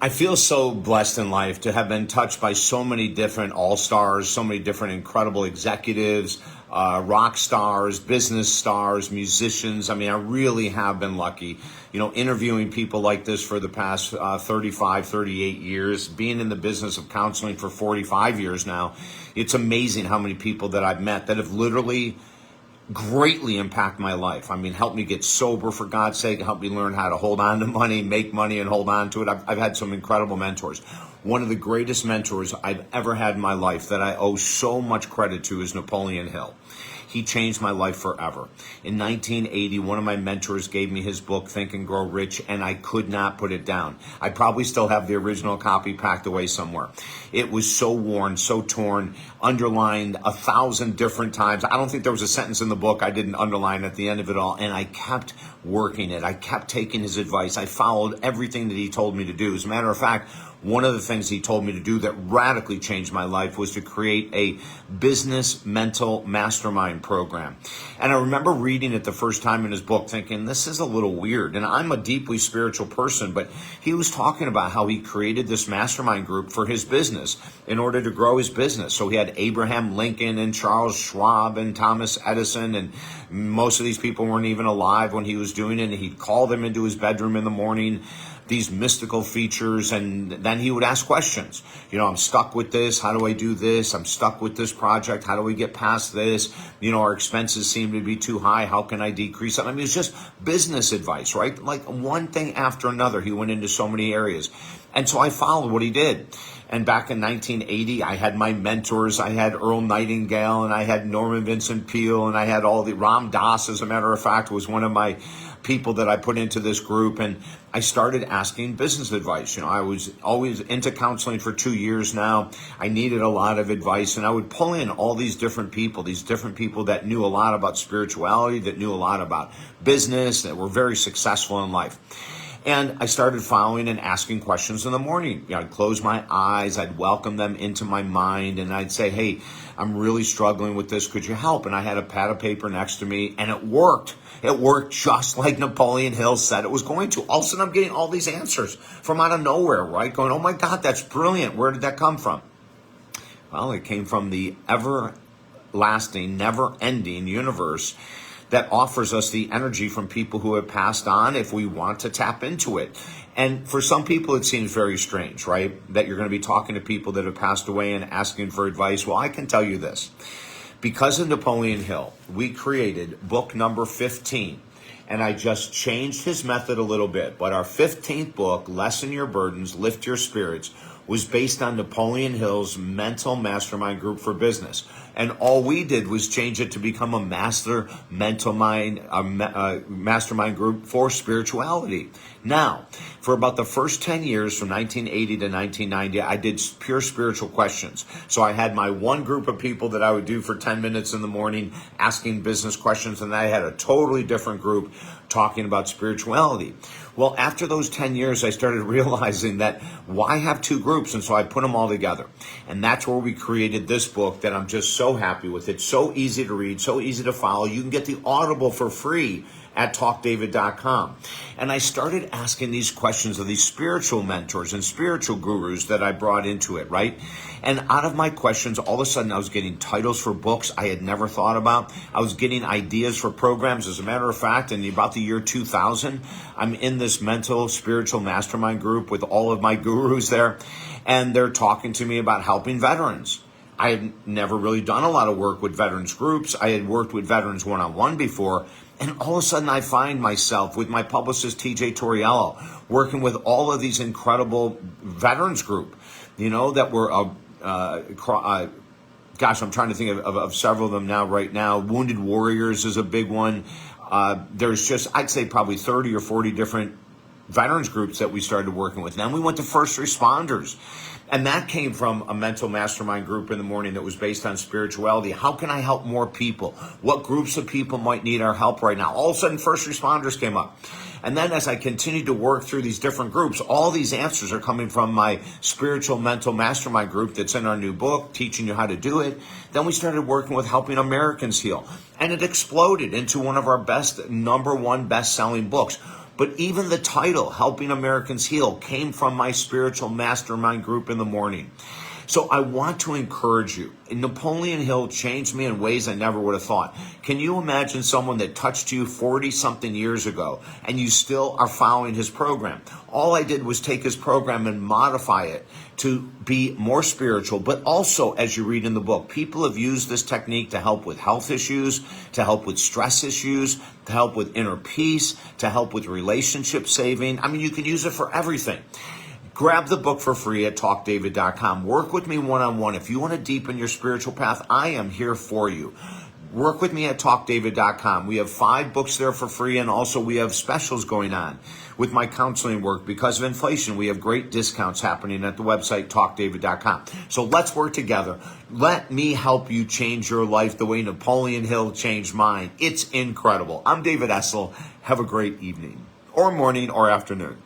I feel so blessed in life to have been touched by so many different all-stars, so many different incredible executives, rock stars, business stars, musicians. I mean, I really have been lucky, interviewing people like this for the past 35, 38 years, being in the business of counseling for 45 years now. It's amazing how many people that I've met that have literally greatly impact my life. I mean, help me get sober, for God's sake, help me learn how to hold on to money, make money and hold on to it. I've had some incredible mentors. One of the greatest mentors I've ever had in my life that I owe so much credit to is Napoleon Hill. He changed my life forever. In 1980, one of my mentors gave me his book, Think and Grow Rich, and I could not put it down. I probably still have the original copy packed away somewhere. It was so worn, so torn, underlined 1,000 different times. I don't think there was a sentence in the book I didn't underline at the end of it all, and I kept working it. I kept taking his advice. I followed everything that he told me to do. As a matter of fact, one of the things he told me to do that radically changed my life was to create a business mental mastermind program. And I remember reading it the first time in his book thinking, this is a little weird. And I'm a deeply spiritual person, but he was talking about how he created this mastermind group for his business in order to grow his business. So he had Abraham Lincoln and Charles Schwab and Thomas Edison, and most of these people weren't even alive when he was doing it. And he'd call them into his bedroom in the morning, these mystical features, and then he would ask questions. I'm stuck with this. How do I do this? I'm stuck with this project. How do we get past this? Our expenses seem to be too high. How can I decrease them? I mean, it's just business advice, right? Like one thing after another. He went into so many areas. And so I followed what he did. And back in 1980, I had my mentors. I had Earl Nightingale, and I had Norman Vincent Peale, and I had all the Ram Dass, as a matter of fact, was one of my people that I put into this group. And I started asking business advice. I was always into counseling for 2 years now. I needed a lot of advice, and I would pull in all these different people that knew a lot about spirituality, that knew a lot about business, that were very successful in life. And I started following and asking questions in the morning. I'd close my eyes, I'd welcome them into my mind, and I'd say, hey, I'm really struggling with this. Could you help? And I had a pad of paper next to me, and it worked. It worked just like Napoleon Hill said it was going to. All of a sudden, I'm getting all these answers from out of nowhere, right? Going, oh my God, that's brilliant. Where did that come from? Well, it came from the everlasting, never-ending universe that offers us the energy from people who have passed on if we want to tap into it. And for some people, it seems very strange, right? That you're going to be talking to people that have passed away and asking for advice. Well, I can tell you this. Because of Napoleon Hill, we created book number 15. And I just changed his method a little bit. But our 15th book, Lessen Your Burdens, Lift Your Spirits, was based on Napoleon Hill's mental mastermind group for business. And all we did was change it to become a mastermind group for spirituality. Now, for about the first 10 years, from 1980 to 1990, I did pure spiritual questions. So I had my one group of people that I would do for 10 minutes in the morning asking business questions, and I had a totally different group talking about spirituality. Well, after those 10 years, I started realizing that why have two groups? And so I put them all together. And that's where we created this book that I'm just so happy with. It's so easy to read, so easy to follow. You can get the Audible for free at talkdavid.com. And I started asking these questions of these spiritual mentors and spiritual gurus that I brought into it, right? And out of my questions, all of a sudden I was getting titles for books I had never thought about. I was getting ideas for programs. As a matter of fact, in about the year 2000, I'm in this mental spiritual mastermind group with all of my gurus there, and they're talking to me about helping veterans. I had never really done a lot of work with veterans groups. I had worked with veterans one-on-one before. And all of a sudden I find myself with my publicist, TJ Torriello, working with all of these incredible veterans group, that were, gosh, I'm trying to think of several of them right now. Wounded Warriors is a big one. There's just, I'd say probably 30 or 40 different veterans groups that we started working with. Then we went to first responders. And that came from a mental mastermind group in the morning that was based on spirituality. How can I help more people? What groups of people might need our help right now? All of a sudden, first responders came up. And then as I continued to work through these different groups, all these answers are coming from my spiritual mental mastermind group that's in our new book, teaching you how to do it. Then we started working with helping Americans heal. And it exploded into one of our number one best-selling books. But even the title, Helping Americans Heal, came from my spiritual mastermind group in the morning. So I want to encourage you. Napoleon Hill changed me in ways I never would have thought. Can you imagine someone that touched you 40-something years ago and you still are following his program? All I did was take his program and modify it to be more spiritual, but also, as you read in the book, people have used this technique to help with health issues, to help with stress issues, to help with inner peace, to help with relationship saving. I mean, you can use it for everything. Grab the book for free at talkdavid.com. Work with me one-on-one. If you want to deepen your spiritual path, I am here for you. Work with me at talkdavid.com. We have 5 books there for free, and also we have specials going on with my counseling work. Because of inflation, we have great discounts happening at the website talkdavid.com. So let's work together. Let me help you change your life the way Napoleon Hill changed mine. It's incredible. I'm David Essel. Have a great evening, or morning, or afternoon.